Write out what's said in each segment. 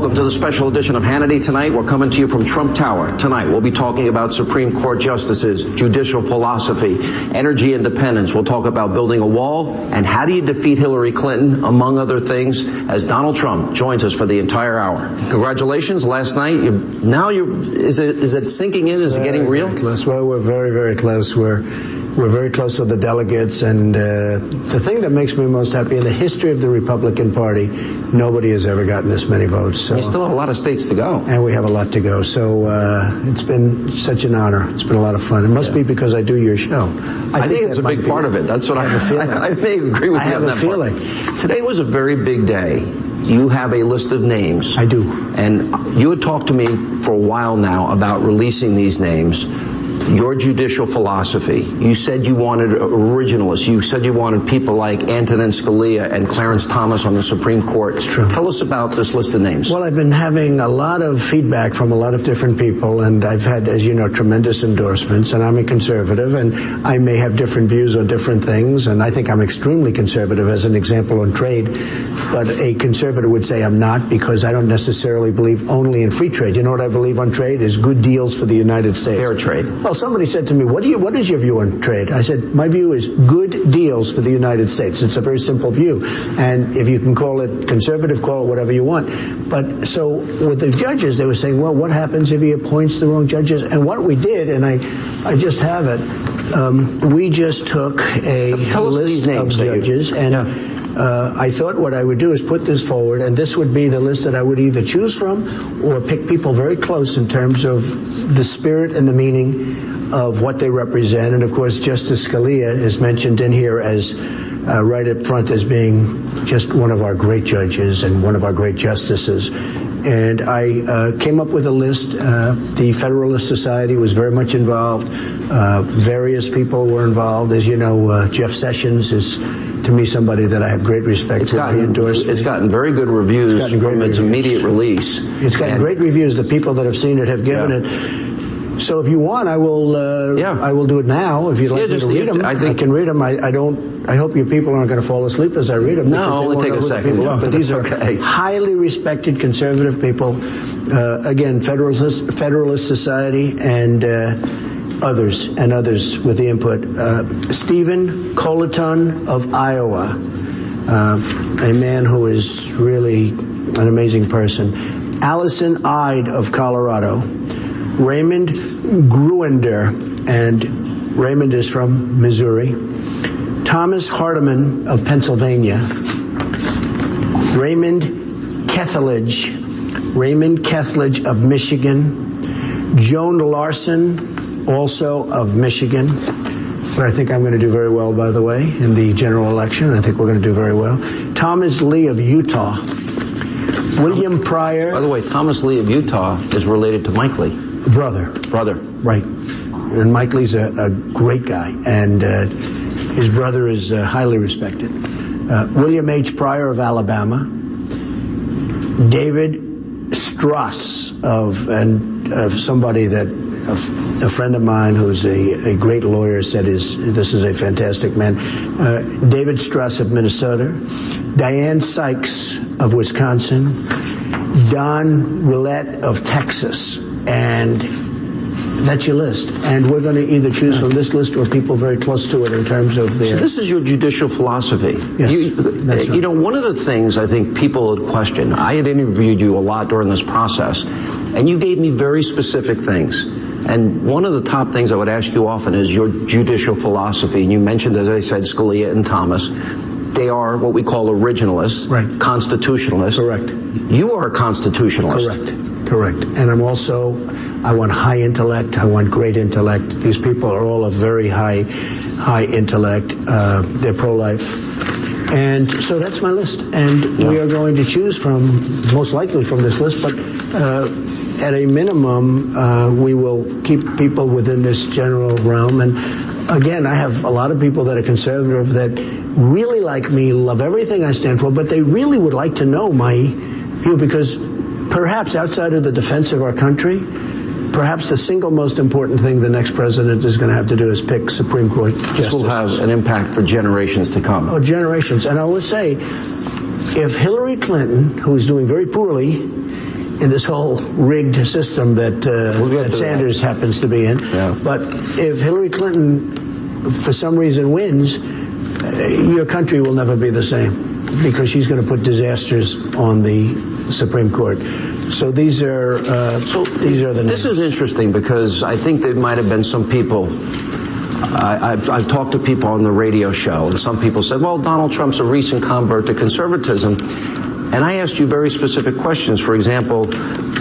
Welcome to the special edition of Hannity Tonight. We're coming to you from Trump Tower. Tonight, we'll be talking about Supreme Court justices, judicial philosophy, energy independence. We'll talk about building a wall and how do you defeat Hillary Clinton, among other things, as Donald Trump joins us for the entire hour. Congratulations. Last night, is it sinking in? Is it getting real? Close. Well, we're very, very close. We're very close to the delegates, and the thing that makes me most happy in the history of the Republican Party, nobody has ever gotten this many votes. So, you still have a lot of states to go. And we have a lot to go. So it's been such an honor. It's been a lot of fun. It must be because I do your show. I think it's a big part of it. That's what I have a feeling. I may agree with you on that. I have a feeling. Today was a very big day. You have a list of names. I do. And you had talked to me for a while now about releasing these names. Your judicial philosophy. You said you wanted originalists. You said you wanted people like Antonin Scalia and Clarence Thomas on the Supreme Court. It's true. Tell us about this list of names. Well, I've been having a lot of feedback from a lot of different people, and I've had, as you know, tremendous endorsements, and I'm a conservative, and I may have different views on different things, and I think I'm extremely conservative, as an example, on trade, but a conservative would say I'm not, because I don't necessarily believe only in free trade. You know what I believe on trade is good deals for the United States. Fair trade. Well, somebody said to me, what is your view on trade? I said, my view is good deals for the United States. It's a very simple view. And if you can call it conservative, call it whatever you want. But so with the judges, they were saying, well, what happens if he appoints the wrong judges? And what we did, and I just have it, we just took a list of judges, and I thought what I would do is put this forward, and this would be the list that I would either choose from or pick people very close in terms of the spirit and the meaning of what they represent. And of course, Justice Scalia is mentioned in here as right up front as being just one of our great judges and one of our great justices. And I came up with a list. The Federalist Society was very much involved. Various people were involved. As you know, Jeff Sessions is, to me, somebody that I have great respect for. He endorsed me. It's gotten very good reviews from its immediate release. It's gotten great reviews. The people that have seen it have given it. So if you want, I will. I will do it now. If you'd like me to read them, I can read them. I hope you people aren't going to fall asleep as I read them. No, only take a second. But these are highly respected conservative people. Again, Federalist Society and others with the input. Stephen Colleton of Iowa, a man who is really an amazing person. Allison Ide of Colorado. Raymond Gruender, and Raymond is from Missouri. Thomas Hardiman of Pennsylvania. Raymond Kethledge of Michigan. Joan Larson, also of Michigan, where I think I'm going to do very well, by the way, in the general election. I think we're going to do very well. Thomas Lee of Utah. William Pryor. By the way, Thomas Lee of Utah is related to Mike Lee. Brother. Right. And Mike Lee's a great guy, and his brother is highly respected. William H. Pryor of Alabama. David Strauss of somebody that a friend of mine who's a great lawyer said this is a fantastic man. David Strauss of Minnesota. Diane Sykes of Wisconsin. Don Willett of Texas. And that's your list. And we're going to either choose from this list or people very close to it in terms of their... So this is your judicial philosophy. Yes, that's right. You know, one of the things I think people had questioned, I had interviewed you a lot during this process, and you gave me very specific things. And one of the top things I would ask you often is your judicial philosophy. And you mentioned, as I said, Scalia and Thomas. They are what we call originalists, right. Constitutionalists. Correct. You are a constitutionalist. Correct. And I want high intellect. I want great intellect. These people are all of very high intellect. They're pro-life. And so that's my list. And we are going to choose from, most likely from this list, but at a minimum, we will keep people within this general realm. And again, I have a lot of people that are conservative that really like me, love everything I stand for, but they really would like to know my view, because perhaps outside of the defense of our country, perhaps the single most important thing the next president is going to have to do is pick Supreme Court justices. This will have an impact for generations to come. Oh, generations. And I will say, if Hillary Clinton, who is doing very poorly, in this whole rigged system that Sanders happens to be in. Yeah. But if Hillary Clinton, for some reason, wins, your country will never be the same, because she's going to put disasters on the Supreme Court. So these are the names. This is interesting, because I think there might have been some people. I've talked to people on the radio show, and some people said, well, Donald Trump's a recent convert to conservatism. And I asked you very specific questions. For example,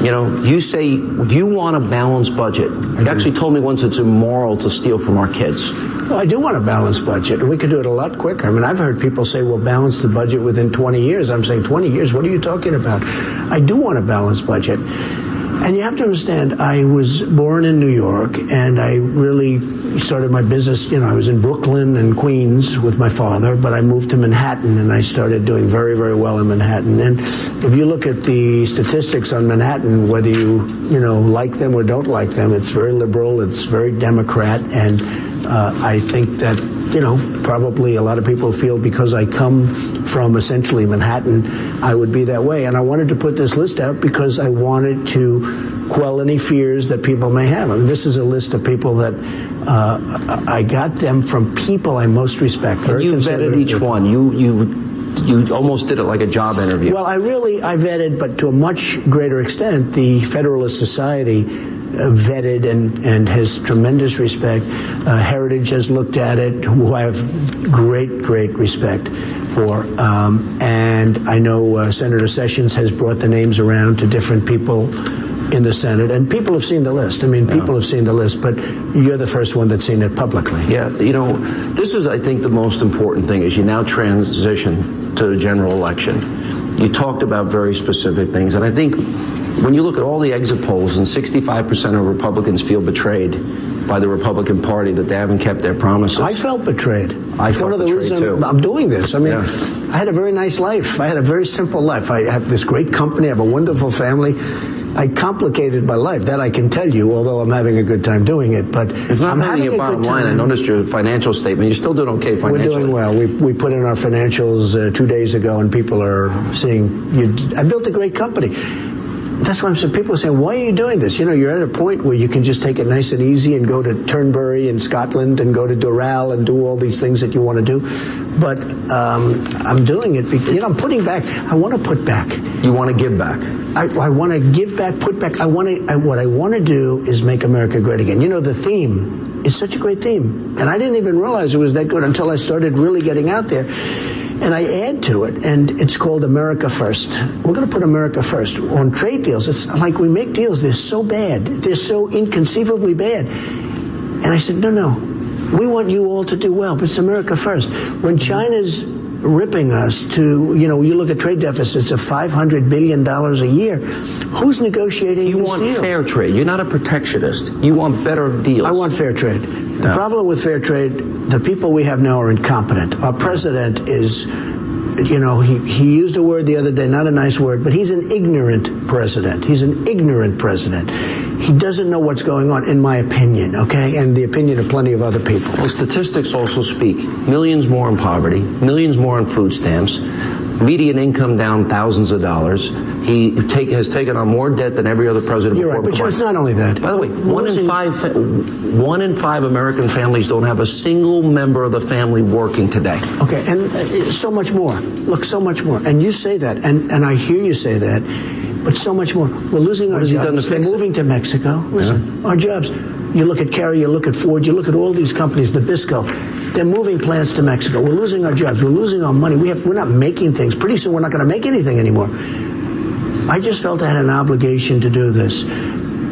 you say you want a balanced budget. You actually told me once it's immoral to steal from our kids. Well, I do want a balanced budget, and we could do it a lot quicker. I mean, I've heard people say, we'll balance the budget within 20 years. I'm saying 20 years? What are you talking about? I do want a balanced budget. And you have to understand, I was born in New York, and I really started my business, I was in Brooklyn and Queens with my father, but I moved to Manhattan, and I started doing very, very well in Manhattan. And if you look at the statistics on Manhattan, whether you like them or don't like them, it's very liberal, it's very Democrat, and I think that, probably a lot of people feel because I come from essentially Manhattan, I would be that way. And I wanted to put this list out because I wanted to quell any fears that people may have. I mean, this is a list of people that I got them from people I most respect. And you vetted each one. You almost did it like a job interview. Well, I vetted, but to a much greater extent, the Federalist Society vetted and has tremendous respect. Heritage has looked at it, who I have great respect for. And I know Senator Sessions has brought the names around to different people in the Senate, and people have seen the list. I mean, people have seen the list, but you're the first one that's seen it publicly. Yeah, this is, I think, the most important thing is you now transition to a general election. You talked about very specific things, and I think when you look at all the exit polls, and 65% of Republicans feel betrayed by the Republican Party, that they haven't kept their promises. I felt betrayed. I felt one of the betrayed reasons too. I'm doing this. I mean, I had a very nice life. I had a very simple life. I have this great company. I have a wonderful family. I complicated my life, that I can tell you, although I'm having a good time doing it. But it's not really your bottom line. I noticed your financial statement. You're still doing okay financially. We're doing well. We put in our financials 2 days ago, and people are seeing I built a great company. That's why I'm saying, people are saying, why are you doing this? You're at a point where you can just take it nice and easy and go to Turnberry in Scotland and go to Doral and do all these things that you want to do. But I'm doing it because, I'm putting back. I want to put back. You want to give back. I want to give back, put back. What I want to do is make America great again. The theme is such a great theme. And I didn't even realize it was that good until I started really getting out there. And I add to it, and it's called America First. We're going to put America first. On trade deals, it's like we make deals, they're so bad. They're so inconceivably bad. And I said, no. We want you all to do well, but it's America first. When China's ripping us to, you look at trade deficits of $500 billion a year, who's negotiating You these want deals? fair trade. You're not a protectionist. You want better deals. I want fair trade. The problem with fair trade, the people we have now are incompetent. Our president is, he used a word the other day, not a nice word, but he's an ignorant president. He's an ignorant president. He doesn't know what's going on, in my opinion, okay? And the opinion of plenty of other people. Well, statistics also speak. Millions more in poverty, millions more on food stamps, median income down thousands of dollars. He has taken on more debt than every other president You're before. right, but it's not only that. By the way, one in five American families don't have a single member of the family working today. Okay, and so much more. Look, so much more. And you say that, and I hear you say that, but so much more. We're losing our jobs. They're moving to Mexico. Listen, our jobs. You look at Carrier, you look at Ford, you look at all these companies, Nabisco. They're moving plants to Mexico. We're losing our jobs. We're losing our money. We're not making things. Pretty soon we're not going to make anything anymore. I just felt I had an obligation to do this.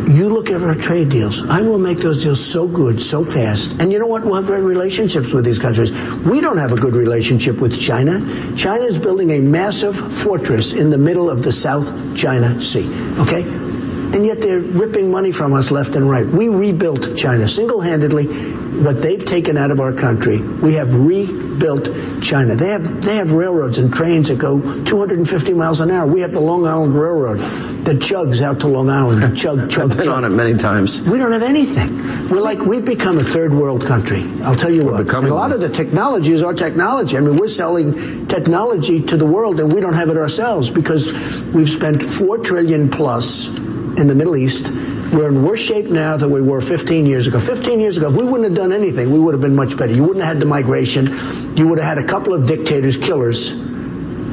You look at our trade deals. I will make those deals so good, so fast. And you know what? We'll have great relationships with these countries. We don't have a good relationship with China. China is building a massive fortress in the middle of the South China Sea. Okay? And yet they're ripping money from us left and right. We rebuilt China single-handedly. what they've taken out of our country. We have rebuilt China. They have railroads and trains that go 250 miles an hour. We have the Long Island Railroad that chugs out to Long Island. Chug. I've been on it many times. We don't have anything. We've become a third world country. I'll tell you what. And a lot of the technology is our technology. I mean, we're selling technology to the world and we don't have it ourselves because we've spent $4 trillion plus in the Middle East. We're in worse shape now than we were 15 years ago. 15 years ago, if we wouldn't have done anything, we would have been much better. You wouldn't have had the migration. You would have had a couple of dictators, killers.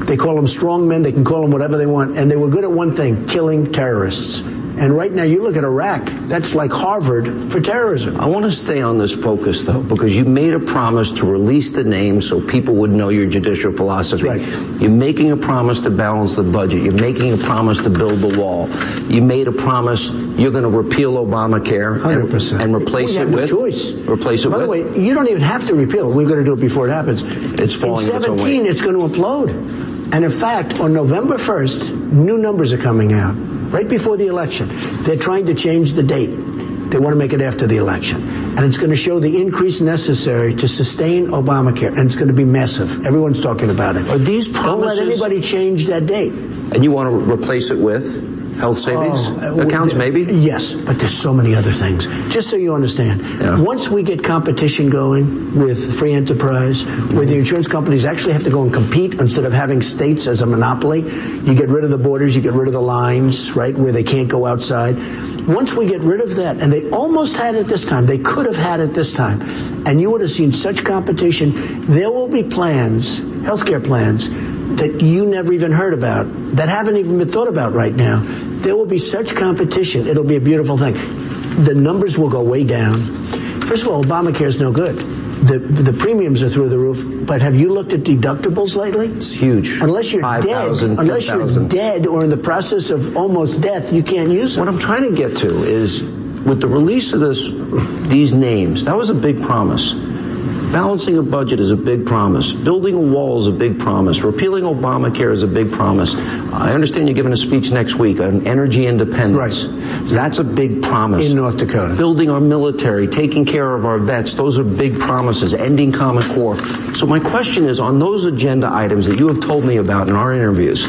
They call them strong men. They can call them whatever they want. And they were good at one thing, killing terrorists. And right now, you look at Iraq, that's like Harvard for terrorism. I want to stay on this focus, though, because you made a promise to release the names so people would know your judicial philosophy. That's right. You're making a promise to balance the budget. You're making a promise to build the wall. You made a promise you're going to repeal Obamacare 100%. and replace it with? Choice. Replace it with? By the way, you don't even have to repeal it. We're going to do it before it happens. It's falling in 17, it's going to implode. And in fact, on November 1st, new numbers are coming out. Right before the election. They're trying to change the date. They want to make it after the election. And it's going to show the increase necessary to sustain Obamacare. And it's going to be massive. Everyone's talking about it. Are these promises? Don't let anybody change that date. And you want to replace it with health savings accounts, maybe? Yes, but there's so many other things. Just so you understand, once we get competition going with free enterprise, where the insurance companies actually have to go and compete instead of having states as a monopoly, you get rid of the borders, you get rid of the lines, right, where they can't go outside. Once we get rid of that, and they almost had it this time, they could have had it this time, and you would have seen such competition, there will be plans, healthcare plans, that you never even heard about, that haven't even been thought about right now. There will be such competition. It'll be a beautiful thing. The numbers will go way down. First of all, Obamacare is no good. The premiums are through the roof. But have you looked at deductibles lately? It's huge. Unless you're dead or in the process of almost death, you can't use it. What I'm trying to get to is, with the release of these names, that was a big promise. Balancing a budget is a big promise. Building a wall is a big promise. Repealing Obamacare is a big promise. I understand you're giving a speech next week on energy independence. Right. That's a big promise. In North Dakota. Building our military, taking care of our vets, those are big promises. Ending Common Core. So my question is, on those agenda items that you have told me about in our interviews,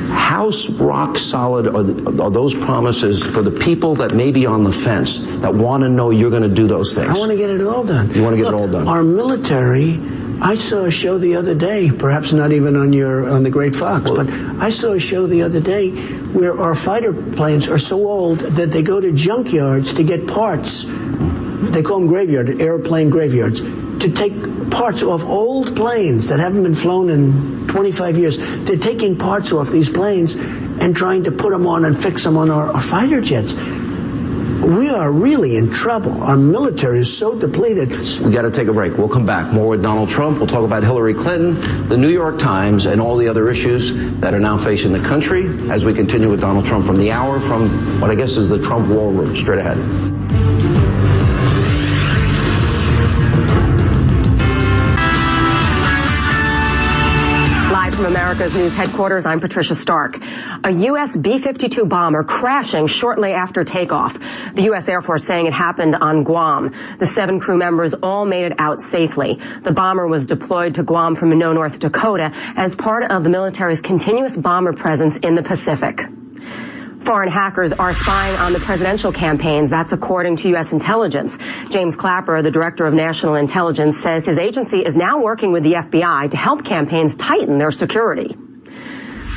how rock solid are those promises for the people that may be on the fence, that want to know you're going to do those things? I want to get it all done. You want to get it all done? Our military, I saw a show the other day, perhaps not even on the Great Fox, but I saw a show the other day where our fighter planes are so old that they go to junkyards to get parts. They call them airplane graveyards, to take parts off old planes that haven't been flown in 25 years. They're taking parts off these planes and trying to put them on and fix them on our fighter jets. We are really in trouble. Our military is so depleted. We got to take a break. We'll come back. More with Donald Trump. We'll talk about Hillary Clinton, the New York Times, and all the other issues that are now facing the country as we continue with Donald Trump from the hour, from what I guess is the Trump War Room. Straight ahead. From America's News Headquarters, I'm Patricia Stark. A U.S. B-52 bomber crashing shortly after takeoff. The U.S. Air Force saying it happened on Guam. The 7 crew members all made it out safely. The bomber was deployed to Guam from Minot, North Dakota, as part of the military's continuous bomber presence in the Pacific. Foreign hackers are spying on the presidential campaigns. That's according to U.S. intelligence. James Clapper, the director of national intelligence, says his agency is now working with the FBI to help campaigns tighten their security.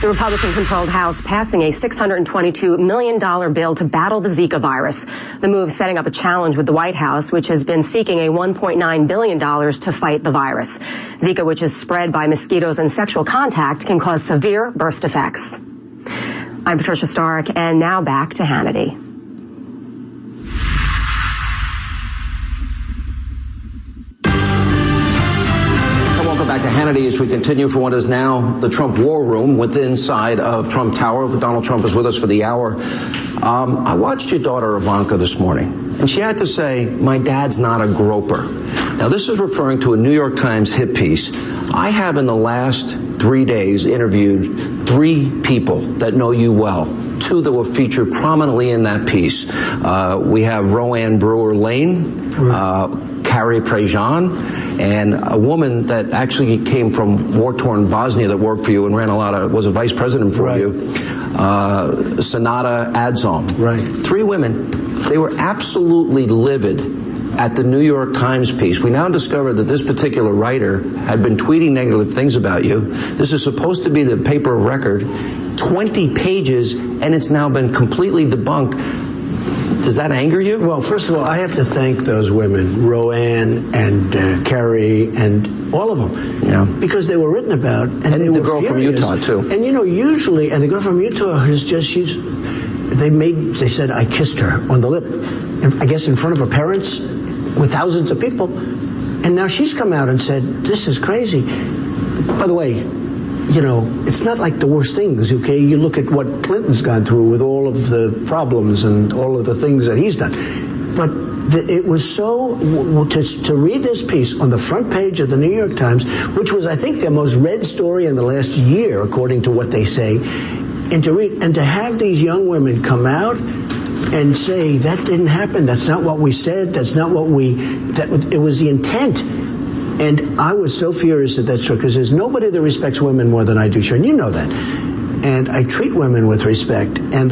The Republican-controlled House passing a $622 million bill to battle the Zika virus. The move setting up a challenge with the White House, which has been seeking a $1.9 billion to fight the virus. Zika, which is spread by mosquitoes and sexual contact, can cause severe birth defects. I'm Patricia Stark, and now back to Hannity. Welcome back to Hannity as we continue for what is now the Trump War Room within inside of Trump Tower. Donald Trump is with us for the hour. I watched your daughter Ivanka this morning, and she had to say, "My dad's not a groper." Now, this is referring to a New York Times hit piece. I have in the last 3 days interviewed 3 people that know you well, 2 that were featured prominently in that piece. We have Roanne Brewer Lane, Carrie Prejean, and a woman that actually came from war-torn Bosnia that worked for you and was a vice president for you, Sanada Adzom. Right. 3 women. They were absolutely livid at the New York Times piece. We now discovered that this particular writer had been tweeting negative things about you. This is supposed to be the paper of record, 20 pages, and it's now been completely debunked. Does that anger you? Well, first of all, I have to thank those women, Roanne and Carrie and all of them, because they were written about, and they the were girl furious. from Utah too. And usually, and the girl from Utah has just they said I kissed her on the lip, I guess in front of her parents, with thousands of people, and now she's come out and said this is crazy. By the way, it's not like the worst things, okay? You look at what Clinton's gone through with all of the problems and all of the things that he's done. But it was so, to read this piece on the front page of the New York Times, which was, I think, their most read story in the last year, according to what they say, and to read, and to have these young women come out and say, that didn't happen, that's not what we said, that's not what it was the intent. And I was so furious at that story, because there's nobody that respects women more than I do, Sean. You know that. And I treat women with respect, and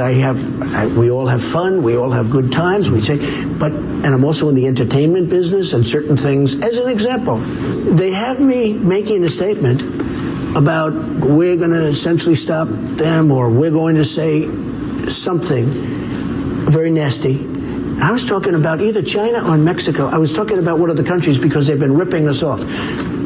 we all have fun, we all have good times, and I'm also in the entertainment business and certain things. As an example, they have me making a statement about we're going to essentially stop them, or we're going to say something very nasty. I was talking about either China or Mexico. I was talking about one of the countries because they've been ripping us off.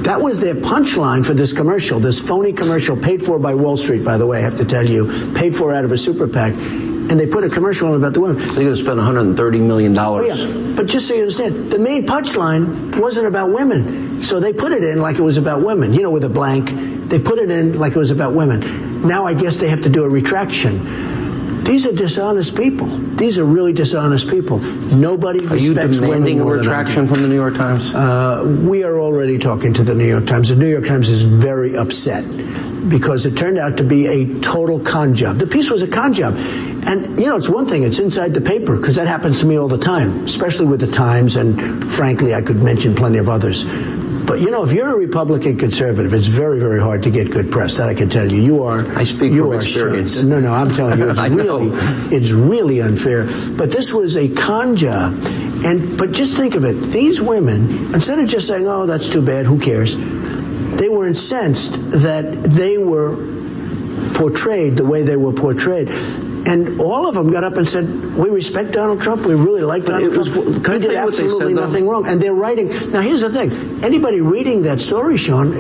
That was their punchline for this commercial, this phony commercial paid for by Wall Street, by the way, I have to tell you, paid for out of a super PAC. And they put a commercial on about the women. They're going to spend $130 million. Oh, yeah. But just so you understand, the main punchline wasn't about women. So they put it in like it was about women, with a blank. They put it in like it was about women. Now I guess they have to do a retraction. These are dishonest people. These are really dishonest people. Nobody respects women. Are you demanding a retraction from the New York Times? We are already talking to the New York Times. The New York Times is very upset because it turned out to be a total con job. The piece was a con job. And, it's one thing, it's inside the paper, because that happens to me all the time, especially with the Times, and frankly, I could mention plenty of others. But, if you're a Republican conservative, it's very, very hard to get good press. That I can tell you. I speak from experience. Shunned. No, I'm telling you, it's really unfair. But this was a con job. But just think of it. These women, instead of just saying, oh, that's too bad, who cares? They were incensed that they were portrayed the way they were portrayed. And all of them got up and said, we respect Donald Trump. We really like Donald Trump. He did absolutely nothing wrong. And they're writing. Now, here's the thing. Anybody reading that story, Sean,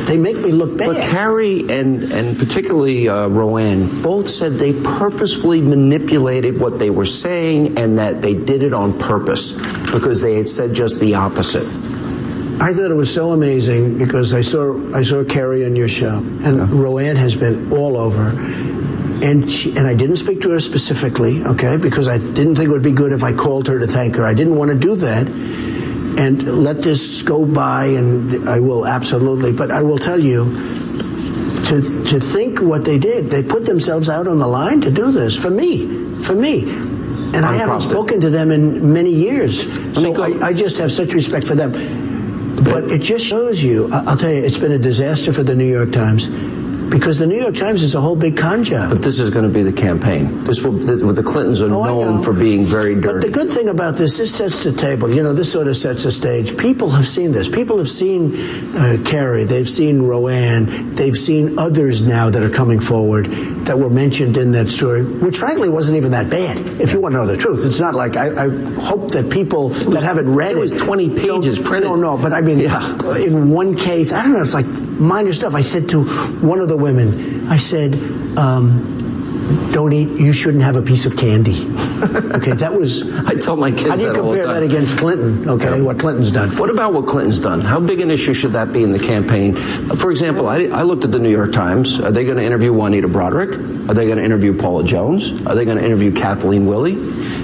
they make me look bad. But Carrie and particularly Roanne both said they purposefully manipulated what they were saying, and that they did it on purpose because they had said just the opposite. I thought it was so amazing because I saw Carrie on your show, and Roanne has been all over. And I didn't speak to her specifically, okay, because I didn't think it would be good if I called her to thank her. I didn't want to do that and let this go by, and I will absolutely. But I will tell you, to think what they did, they put themselves out on the line to do this for me. And I haven't spoken to them in many years. So I just have such respect for them. But it just shows you, I'll tell you, it's been a disaster for the New York Times. Because the New York Times is a whole big con job. But this is going to be the campaign. The Clintons are known for being very dirty. But the good thing about this sets the table. This sort of sets the stage. People have seen this. People have seen Carrie. They've seen Roanne. They've seen others now that are coming forward that were mentioned in that story, which frankly wasn't even that bad. If you want to know the truth, it's not like I hope that people that haven't read it. It was 20 pages printed. No, but I mean, in one case, I don't know, it's like minor stuff. I said to one of the women, I said, don't eat, you shouldn't have a piece of candy. Okay, that was... I tell my kids that all the time. How do you compare that against Clinton, what Clinton's done? What about what Clinton's done? How big an issue should that be in the campaign? For example, I looked at the New York Times. Are they going to interview Juanita Broaddrick? Are they going to interview Paula Jones? Are they going to interview Kathleen Willey?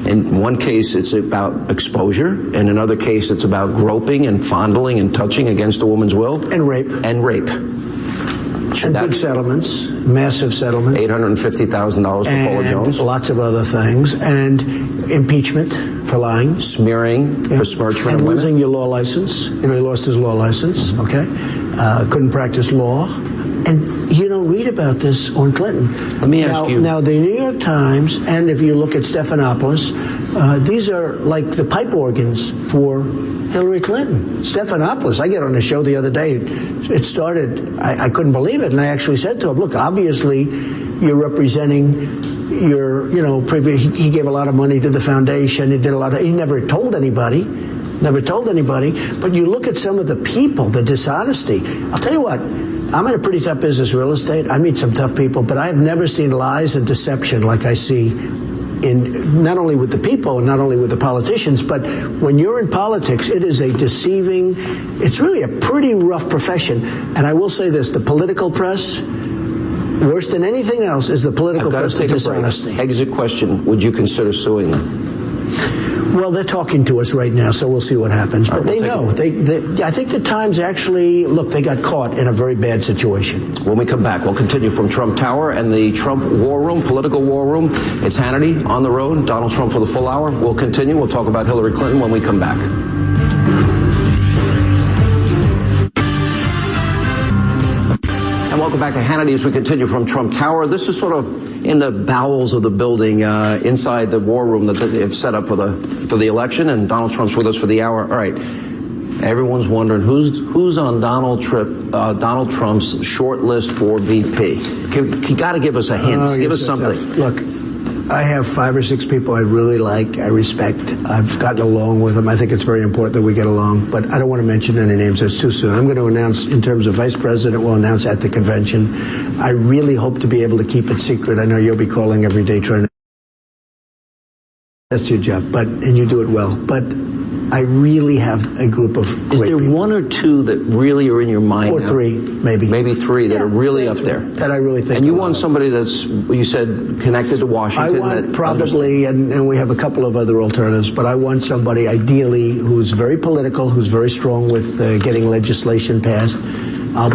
In one case, it's about exposure. In another case, it's about groping and fondling and touching against a woman's will. And rape. And big settlements, massive settlements. $850,000 for Paula Jones. Lots of other things. And impeachment. for lying, smearing, besmirchment and of women. losing your law license. You know, he lost his law license. Okay, couldn't practice law. And you don't read about this on Clinton. Let me ask you. Now, the New York Times, and if you look at Stephanopoulos, these are like the pipe organs for Hillary Clinton. Stephanopoulos, I get on a show the other day. It started, I couldn't believe it. And I actually said to him, look, obviously you're representing your, he gave a lot of money to the foundation. He did a lot of, he never told anybody. But you look at some of the people, the dishonesty. I'll tell you what. I'm in a pretty tough business, real estate. I meet some tough people, but I've never seen lies and deception like I see in not only with the people, not only with the politicians, but when you're in politics, it is a deceiving, it's really a pretty rough profession. And I will say this, the political press, worse than anything else, is the political press to dishonesty. Exit question, would you consider suing them? Well, they're talking to us right now, so we'll see what happens. But they know. I think the Times actually, look, they got caught in a very bad situation. When we come back, we'll continue from Trump Tower and the Trump war room, political war room. It's Hannity on the road, Donald Trump for the full hour. We'll continue. We'll talk about Hillary Clinton when we come back. And welcome back to Hannity as we continue from Trump Tower. This is sort of in the bowels of the building, inside the war room that they've set up for the election, and Donald Trump's with us for the hour. All right, everyone's wondering who's on Donald Trump's short list for VP. You got to give us a hint. Give us something. Look, I have 5 or 6 people I really like, I respect. I've gotten along with them. I think it's very important that we get along, but I don't want to mention any names. It's too soon. I'm going to announce, in terms of vice president, we'll announce at the convention. I really hope to be able to keep it secret. I know you'll be calling every day trying to. That's your job, and you do it well. But I really have a group of great Is there people. 1 or 2 that really are in your mind Or now? 3, maybe. Maybe 3 that are really up there. That I really think. And you want somebody that's, you said, connected to Washington? I want probably, and we have a couple of other alternatives, but I want somebody ideally who's very political, who's very strong with getting legislation passed. I'll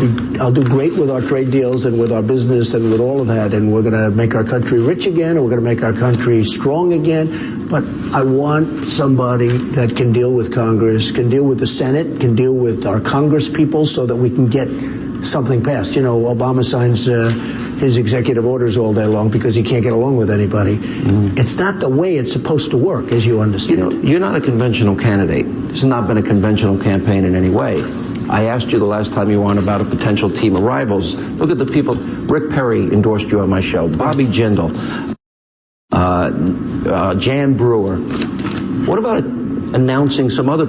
do great with our trade deals and with our business and with all of that, and we're going to make our country rich again, and we're going to make our country strong again. But I want somebody that can deal with Congress, can deal with the Senate, can deal with our Congress people so that we can get something passed. You know, Obama signs his executive orders all day long because he can't get along with anybody. It's not the way it's supposed to work, as you understand. You know, you're not a conventional candidate. This has not been a conventional campaign in any way. I asked you the last time you were on about a potential team of rivals. Look at the people. Rick Perry endorsed you on my show. Bobby Jindal. Jan Brewer. What about announcing some other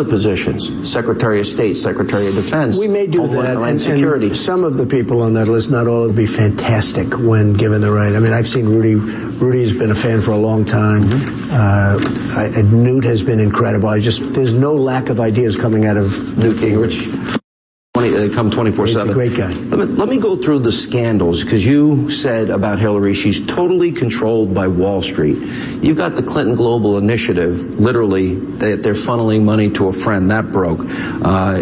positions? Secretary of State, Secretary of Defense. We may do that. And Security. And some of the people on that list, not all, would be fantastic when given the right. I mean, I've seen Rudy. Rudy's been a fan for a long time. Newt has been incredible. There's no lack of ideas coming out of Newt Gingrich. They come 24/7. He's a great guy. Let me go through the scandals, because you said about Hillary, she's totally controlled by Wall Street. You've got the Clinton Global Initiative, literally, they're funneling money to a friend. That broke.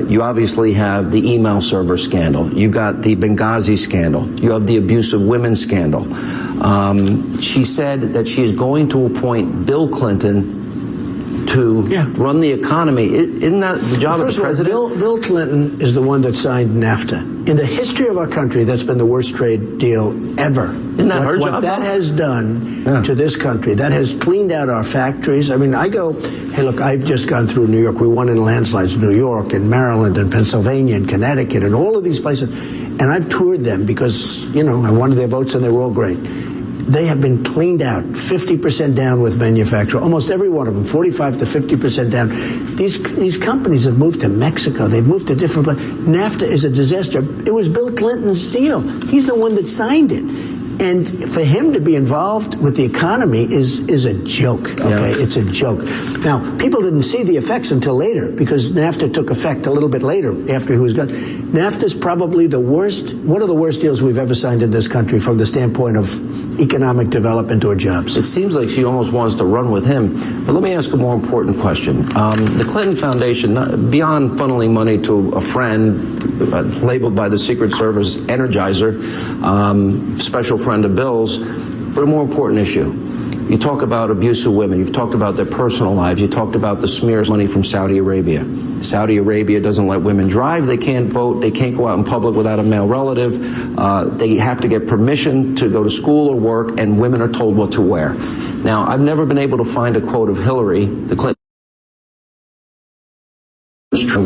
You obviously have the email server scandal. You've got the Benghazi scandal. You have the abuse of women scandal. She said that she is going to appoint Bill Clinton to run the economy. Isn't that the job of the president? Bill Clinton is the one that signed NAFTA. In the history of our country, that's been the worst trade deal ever. Isn't that her job? What that has done to this country, that has cleaned out our factories. I mean, hey, look, I've just gone through New York. We won in landslides, New York and Maryland and Pennsylvania and Connecticut and all of these places. And I've toured them because, I wanted their votes and they were all great. They have been cleaned out, 50% down with manufacturing, almost every one of them, 45 to 50% down. These companies have moved to Mexico. They've moved to different places. NAFTA is a disaster. It was Bill Clinton's deal. He's the one that signed it. And for him to be involved with the economy is a joke, okay? It's a joke. Now, people didn't see the effects until later because NAFTA took effect a little bit later after he was gone. NAFTA's probably one of the worst deals we've ever signed in this country from the standpoint of economic development or jobs. It seems like she almost wants to run with him. But let me ask a more important question. The Clinton Foundation, beyond funneling money to a friend labeled by the Secret Service Energizer, special friend of Bill's, but a more important issue. You talk about abuse of women. You've talked about their personal lives. You talked about the smears money from Saudi Arabia. Saudi Arabia doesn't let women drive. They can't vote. They can't go out in public without a male relative. They have to get permission to go to school or work, and women are told what to wear. Now, I've never been able to find a quote of Hillary, the Clinton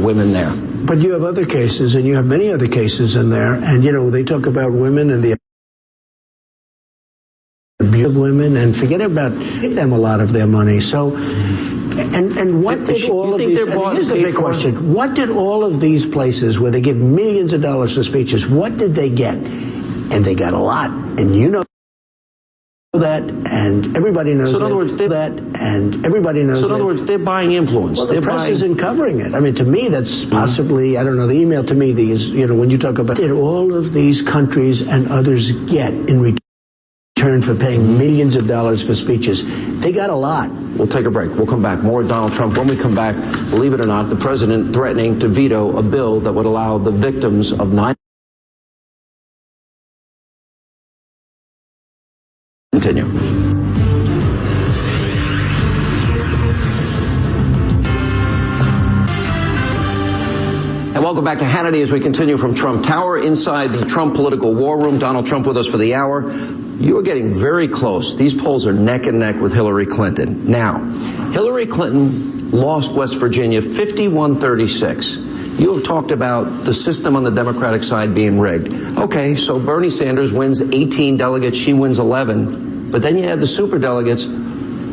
women there. But you have other cases, and you have many other cases in there, and, you know, they talk about women and the abuse of women, and forget about them a lot of their money. So, and what did all of these, and here's the big question, what did all of these places where they give millions of dollars for speeches, what did they get? And they got a lot, and you know that, and everybody knows so in other words, that, and everybody knows so in other words, they're buying influence. Well, the press isn't covering it. I mean, to me, that's possibly, I don't know, the email to me, these, you know, when you talk about, did all of these countries and others get in return for paying millions of dollars for speeches? They got a lot. We'll take a break. We'll come back. More Donald Trump. When we come back, believe it or not, the president threatening to veto a bill that would allow the victims of 9/11. Continue. And welcome back to Hannity as we continue from Trump Tower inside the Trump political war room. Donald Trump with us for the hour. You are getting very close. These polls are neck and neck with Hillary Clinton. Now, Hillary Clinton lost West Virginia 51-36. You have talked about the system on the Democratic side being rigged. Okay, so Bernie Sanders wins 18 delegates, she wins 11. But then you had the superdelegates.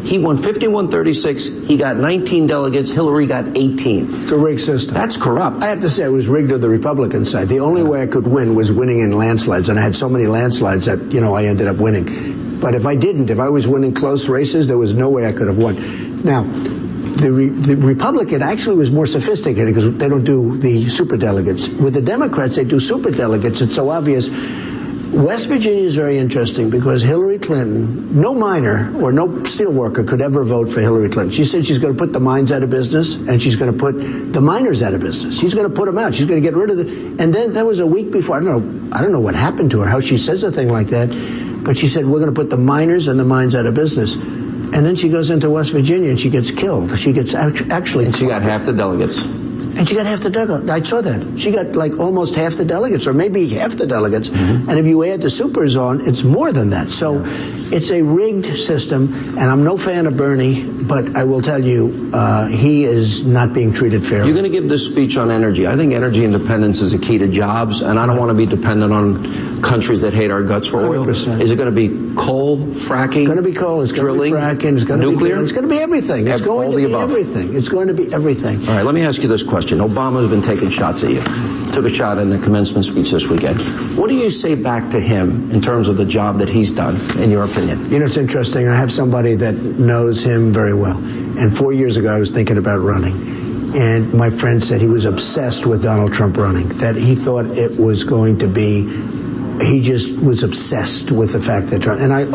He won 51-36. He got 19 delegates. Hillary got 18. It's a rigged system. That's corrupt. I have to say it was rigged on the Republican side. The only way I could win was winning in landslides, and I had so many landslides that, you know, I ended up winning. But if I didn't, if I was winning close races, there was no way I could have won. Now, the Republican actually was more sophisticated because they don't do the superdelegates. With the Democrats, they do superdelegates. It's so obvious. West Virginia is very interesting because Hillary Clinton, no miner or no steelworker could ever vote for Hillary Clinton. She said she's going to put the mines out of business, and she's going to put the miners out of business. She's going to put them out. She's going to get rid of the. And then that was a week before. I don't know what happened to her, how she says a thing like that, but she said we're going to put the miners and the mines out of business. And then she goes into West Virginia and she gets killed. She gets actually. And she got half the delegates. And she got half the delegates. I saw that. She got like almost half the delegates, or maybe half the delegates. Mm-hmm. And if you add the supers on, it's more than that. So it's a rigged system. And I'm no fan of Bernie, but I will tell you, he is not being treated fairly. You're going to give this speech on energy. I think energy independence is a key to jobs, and I don't want to be dependent on countries that hate our guts for oil. 100%. Is it going to be coal, fracking? It's going to be coal. It's going to be fracking. It's going to be nuclear. It's going to be everything. It's going to be everything. It's going to be everything. All right, let me ask you this question. Obama has been taking shots at you. Took a shot in the commencement speech this weekend. What do you say back to him in terms of the job that he's done, in your opinion? You know, it's interesting. I have somebody that knows him very well. And 4 years ago, I was thinking about running. And my friend said he was obsessed with Donald Trump running, that he thought it was going to be, he just was obsessed with the fact that Trump, and I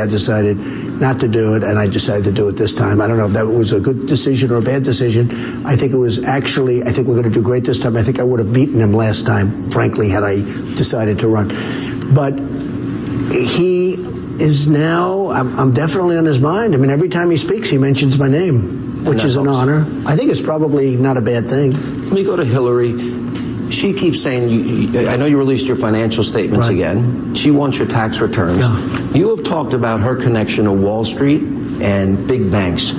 decided not to do it, and I decided to do it this time. I don't know if that was a good decision or a bad decision. I think it was actually, I think we're going to do great this time. I think I would have beaten him last time, frankly, had I decided to run. But he is now, I'm definitely on his mind. I mean, every time he speaks, he mentions my name, which is an honor. I think it's probably not a bad thing. Let me go to Hillary. She keeps saying, I know you released your financial statements again. She wants your tax returns. Yeah. You have talked about her connection to Wall Street and big banks.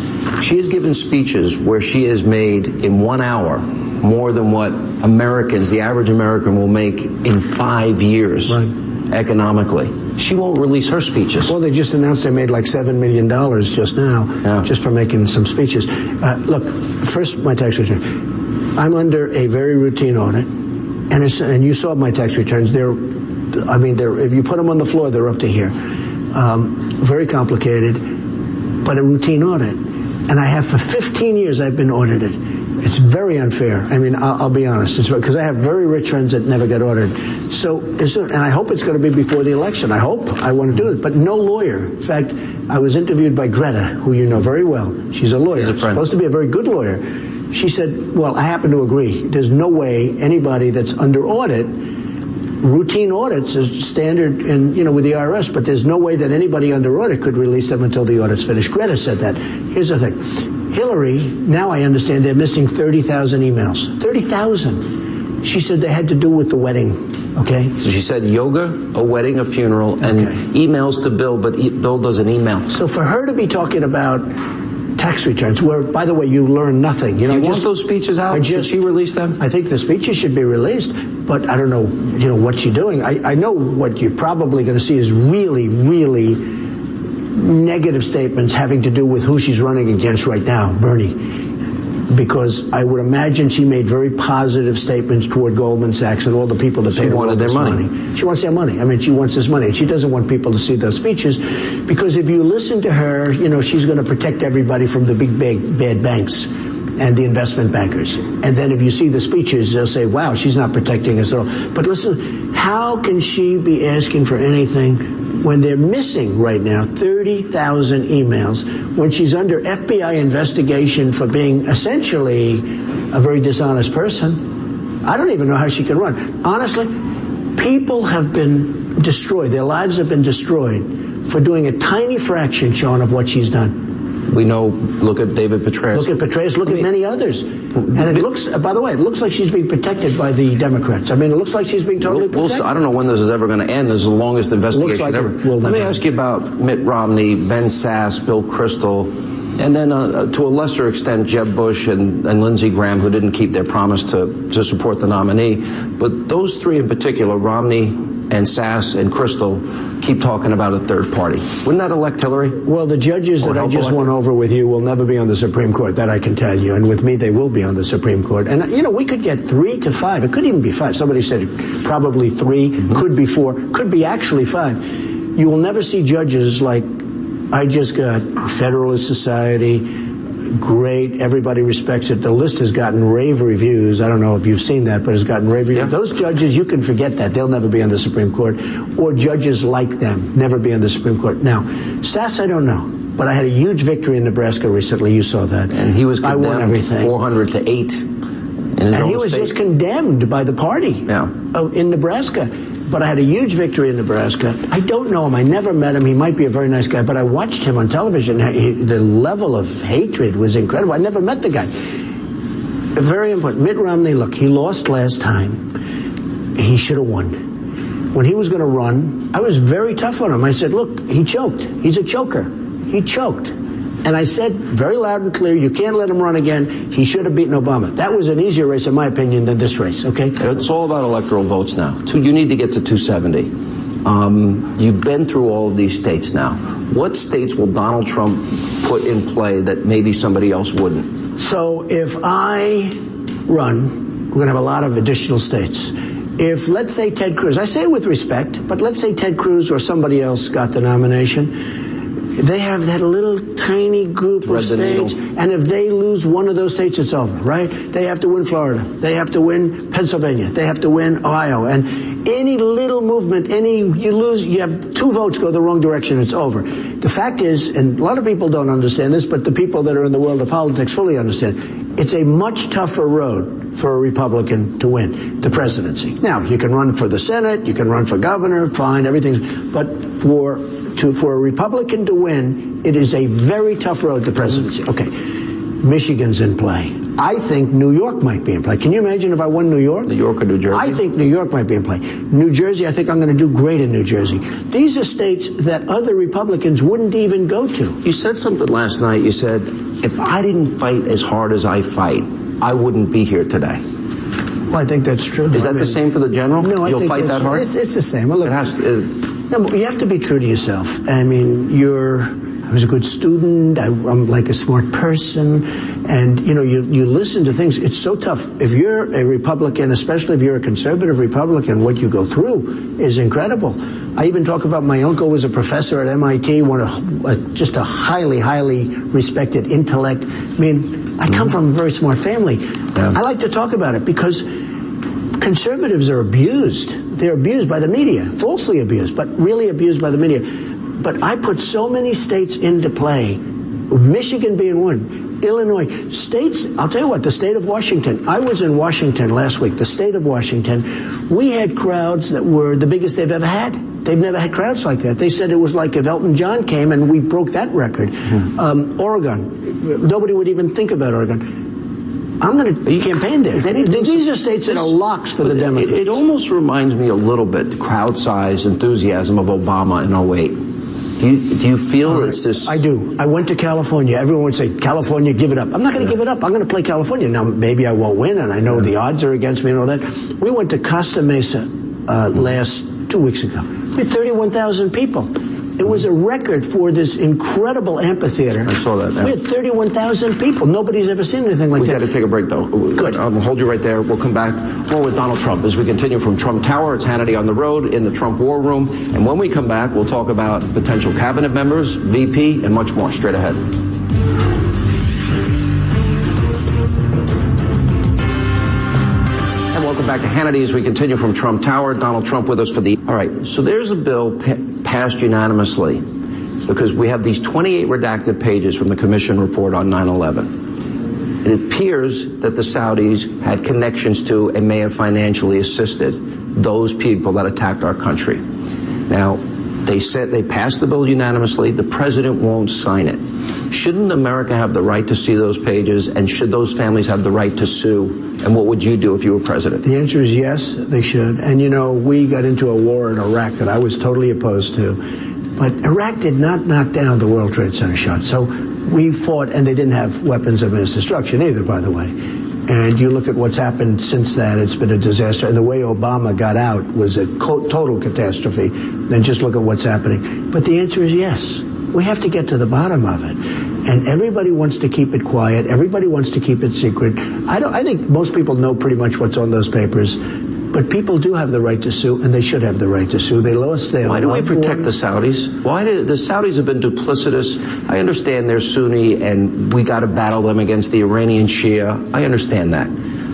She has given speeches where she has made in 1 hour more than what Americans, the average American, will make in 5 years economically. She won't release her speeches. Well, they just announced they made like $7 million just now, just for making some speeches. Look, first, my tax return. I'm under a very routine audit, and you saw my tax returns. They're if you put them on the floor, they're up to here. Very complicated, but a routine audit. And I have for 15 years I've been audited. It's very unfair. I mean, I'll be honest. It's because I have very rich friends that never get audited. So, and I hope it's going to be before the election. I want to do it. But no lawyer. In fact, I was interviewed by Greta, who you know very well. She's a lawyer. She's a friend. Supposed to be a very good lawyer. She said, well, I happen to agree. There's no way anybody that's under audit routine audits is standard in, with the IRS, but there's no way that anybody under audit could release them until the audit's finished. Greta said that. Here's the thing. Hillary, now I understand they're missing 30,000 emails. 30,000. She said they had to do with the wedding. Okay. So she said yoga, a wedding, a funeral, and emails to Bill, but Bill doesn't email. So for her to be talking about tax returns, where, by the way, you learn nothing. Do you want those speeches out? Should she release them? I think the speeches should be released, but I don't know, what she's doing. I know what you're probably going to see is really, really negative statements having to do with who she's running against right now, Bernie. Because I would imagine she made very positive statements toward Goldman Sachs and all the people that paid her all this money. She wants their money. I mean, she wants this money. And she doesn't want people to see those speeches because if you listen to her, she's going to protect everybody from the big, bad banks and the investment bankers. And then if you see the speeches, they'll say, wow, she's not protecting us at all. But listen, how can she be asking for anything when they're missing right now 30,000 emails, when she's under FBI investigation for being essentially a very dishonest person? I don't even know how she can run. Honestly, people have been destroyed. Their lives have been destroyed for doing a tiny fraction, Sean, of what she's done. We know, look at David Petraeus. Look at Petraeus, look at many others. And it looks, by the way, it looks like she's being protected by the Democrats. I mean, it looks like she's being totally protected. I don't know when this is ever going to end. This is the longest investigation ever. Let me ask you about Mitt Romney, Ben Sasse, Bill Kristol, and then to a lesser extent, Jeb Bush and Lindsey Graham, who didn't keep their promise to support the nominee. But those three in particular, Romney and Sasse and Kristol, keep talking about a third party. Wouldn't that elect Hillary? Well, the judges that I just went over with you will never be on the Supreme Court. That I can tell you. And with me, they will be on the Supreme Court. And, we could get 3 to 5. It could even be 5. Somebody said probably 3, could be 4, could be actually 5. You will never see judges like I just got Federalist Society. Great. Everybody respects it. The list has gotten rave reviews. I don't know if you've seen that, but it's gotten rave reviews. Yeah. Those judges, you can forget that. They'll never be on the Supreme Court. Or judges like them, never be on the Supreme Court. Now, Sasse, I don't know. But I had a huge victory in Nebraska recently. You saw that. And he was condemned I won everything. 400 to 8 in his and own he was state. Just condemned by the party in Nebraska. But I had a huge victory in Nebraska. I don't know him. I never met him. He might be a very nice guy, but I watched him on television. The level of hatred was incredible. I never met the guy. Very important. Mitt Romney, look, he lost last time. He should have won. When he was going to run, I was very tough on him. I said, look, he choked. He's a choker. He choked. And I said very loud and clear, you can't let him run again. He should have beaten Obama. That was an easier race, in my opinion, than this race, okay? It's all about electoral votes now. You need to get to 270. You've been through all of these states now. What states will Donald Trump put in play that maybe somebody else wouldn't? So if I run, we're going to have a lot of additional states. If, let's say, Ted Cruz, I say it with respect, but let's say Ted Cruz or somebody else got the nomination, they have that little tiny group of states, and if they lose one of those states, it's over, right? They have to win Florida. They have to win Pennsylvania. They have to win Ohio. And any little movement, you lose, you have 2 votes go the wrong direction, it's over. The fact is, and a lot of people don't understand this, but the people that are in the world of politics fully understand, it's a much tougher road for a Republican to win the presidency. Now, you can run for the Senate, you can run for governor, fine, everything's, but for a Republican to win, it is a very tough road to presidency. Okay, Michigan's in play. I think New York might be in play. Can you imagine if I won New York? New York or New Jersey? I think New York might be in play. New Jersey, I think I'm going to do great in New Jersey. These are states that other Republicans wouldn't even go to. You said something last night. You said, if I didn't fight as hard as I fight, I wouldn't be here today. Well, I think that's true. Is that the same for the general? No, You'll fight that hard? It's the same. Well, look, no, you have to be true to yourself. I mean, I was a good student. I'm like a smart person. And, you listen to things. It's so tough. If you're a Republican, especially if you're a conservative Republican, what you go through is incredible. I even talk about my uncle was a professor at MIT, just a highly, highly respected intellect. I mean, I come from a very smart family. Yeah. I like to talk about it because conservatives are abused. They're abused by the media, falsely abused, but really abused by the media. But I put so many states into play, Michigan being one. Illinois, states, I'll tell you what, the state of Washington. I was in Washington last week, the state of Washington. We had crowds that were the biggest they've ever had. They've never had crowds like that. They said it was like if Elton John came, and we broke that record. Oregon, nobody would even think about Oregon. I'm going to campaign there. These are states that are locks for the Democrats. It almost reminds me a little bit, the crowd size enthusiasm of Obama in 08. Do you feel it's this? I do. I went to California. Everyone would say, California, give it up. I'm not going to give it up. I'm going to play California. Now, maybe I won't win, and I know the odds are against me and all that. We went to Costa Mesa 2 weeks ago. We had 31,000 people. It was a record for this incredible amphitheater. I saw that. Yeah. We had 31,000 people. Nobody's ever seen anything like that. We got to take a break, though. Good. I'll hold you right there. We'll come back more with Donald Trump as we continue from Trump Tower. It's Hannity on the Road in the Trump War Room. And when we come back, we'll talk about potential cabinet members, VP, and much more. Straight ahead. Welcome back to Hannity as we continue from Trump Tower. Donald Trump with us for the... All right, so there's a bill passed unanimously because we have these 28 redacted pages from the commission report on 9/11. It appears that the Saudis had connections to and may have financially assisted those people that attacked our country. Now, they said they passed the bill unanimously. The president won't sign it. Shouldn't America have the right to see those pages, and should those families have the right to sue? And what would you do if you were president? The answer is yes, they should. And, you know, we got into a war in Iraq that I was totally opposed to. But Iraq did not knock down the World Trade Center shot. So we fought, and they didn't have weapons of mass destruction either, by the way. And you look at what's happened since then, it's been a disaster. And the way Obama got out was a total catastrophe. Then just look at what's happening. But the answer is yes. We have to get to the bottom of it. And everybody wants to keep it quiet. Everybody wants to keep it secret. I think most people know pretty much what's on those papers. But people do have the right to sue, and they should have the right to sue. They lost their Why do we protect the Saudis? Why do the Saudis have been duplicitous? I understand they're Sunni, and we got to battle them against the Iranian Shia. I understand that.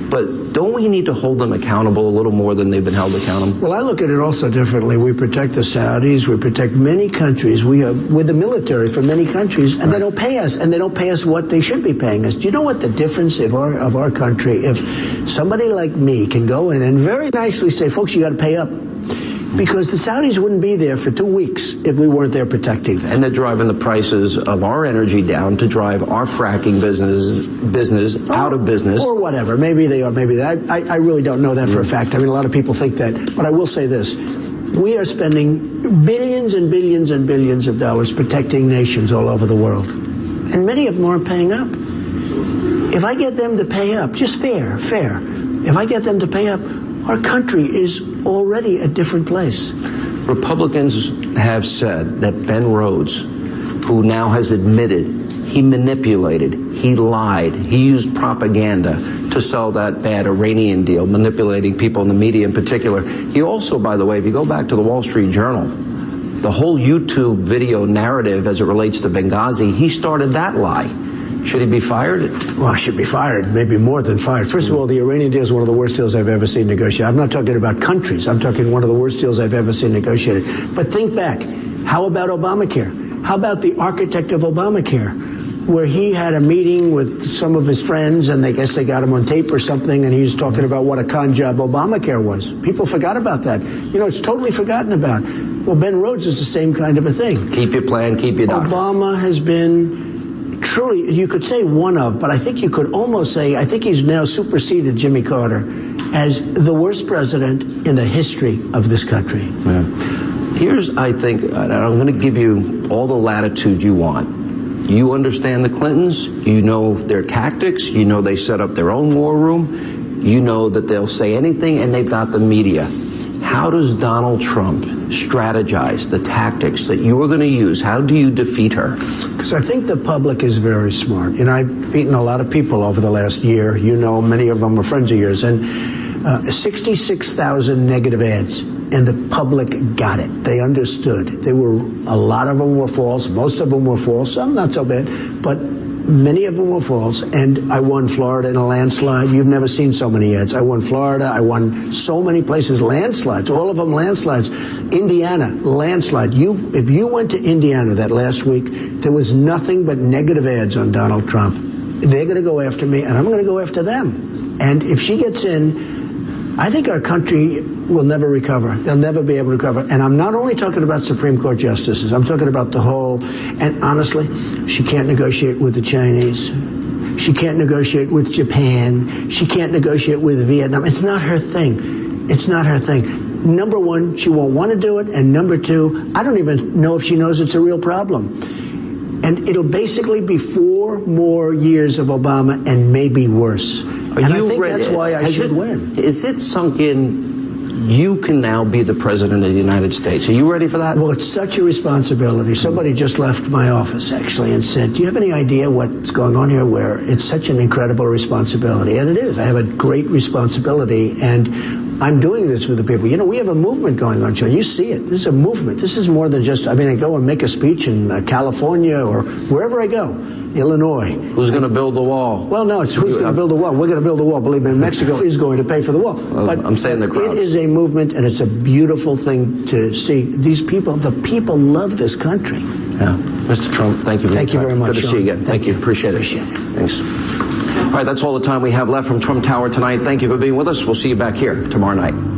But don't we need to hold them accountable a little more than they've been held accountable? Well, I look at it also differently. We protect the Saudis. We protect many countries. We're the military for many countries, and they don't pay us, and they don't pay us what they should be paying us. Do you know what the difference of our country, if somebody like me can go in and very nicely say, folks, you got to pay up, because the Saudis wouldn't be there for 2 weeks if we weren't there protecting them. And they're driving the prices of our energy down to drive our fracking business out of business. Or whatever. Maybe they are, maybe they are. I really don't know that for a fact. I mean, a lot of people think that. But I will say this. We are spending billions and billions and billions of dollars protecting nations all over the world. And many of them aren't paying up. If I get them to pay up, just fair. If I get them to pay up, our country is already a different place. Republicans have said that Ben Rhodes, who now has admitted he manipulated, he lied, he used propaganda to sell that bad Iranian deal, manipulating people in the media in particular. He also, by the way, if you go back to the Wall Street Journal, the whole YouTube video narrative as it relates to Benghazi, he started that lie. Should he be fired? Well, he should be fired, maybe more than fired. First of all, the Iranian deal is one of the worst deals I've ever seen negotiated. I'm not talking about countries. I'm talking one of the worst deals I've ever seen negotiated. But think back. How about Obamacare? How about the architect of Obamacare, where he had a meeting with some of his friends, and I guess they got him on tape or something, and he was talking about what a con job Obamacare was. People forgot about that. You know, it's totally forgotten about. Well, Ben Rhodes is the same kind of a thing. Keep your plan, keep your doctor. Obama has been... truly, you could say one of, but I think you could almost say, I think he's now superseded Jimmy Carter as the worst president in the history of this country. Yeah. Here's, I think, and I'm going to give you all the latitude you want. You understand the Clintons. You know their tactics. You know they set up their own war room. You know that they'll say anything, and they've got the media. How does Donald Trump strategize the tactics that you're going to use? How do you defeat her? Because I think the public is very smart. You know, I've beaten a lot of people over the last year. You know, many of them are friends of yours. And 66,000 negative ads. And the public got it. They understood. A lot of them were false. Most of them were false. Some not so bad. But many of them were false. And I won Florida in a landslide. You've never seen so many ads. I won Florida. I won so many places. Landslides. All of them landslides. Indiana, landslide. If you went to Indiana that last week, there was nothing but negative ads on Donald Trump. they're going to go after me, and I'm going to go after them. And if she gets in, I think our country will never recover. They'll never be able to recover. And I'm not only talking about Supreme Court justices. I'm talking about the whole. And honestly, she can't negotiate with the Chinese. She can't negotiate with Japan. She can't negotiate with Vietnam. It's not her thing. It's not her thing. Number one, she won't want to do it. And number two, I don't even know if she knows it's a real problem. And it'll basically be 4 more years of Obama and maybe worse. And I think that's why I should win. Is it sunk in? You can now be the president of the United States. Are you ready for that? Well, it's such a responsibility. Somebody just left my office, actually, and said, do you have any idea what's going on here, where it's such an incredible responsibility? And it is. I have a great responsibility, and I'm doing this with the people. You know, we have a movement going on, John. You see it. This is a movement. This is more than just, I mean, I go and make a speech in California or wherever I go. Illinois. Who's going to build the wall? Well, no, it's who's going to build the wall. We're going to build the wall. Believe me, Mexico is going to pay for the wall. But I'm saying the crowd. It is a movement, and it's a beautiful thing to see. These people, the people love this country. Yeah. Mr. Trump, thank you. Thank you very much, Good to see you again. Thank you. Appreciate it. Thanks. All right, that's all the time we have left from Trump Tower tonight. Thank you for being with us. We'll see you back here tomorrow night.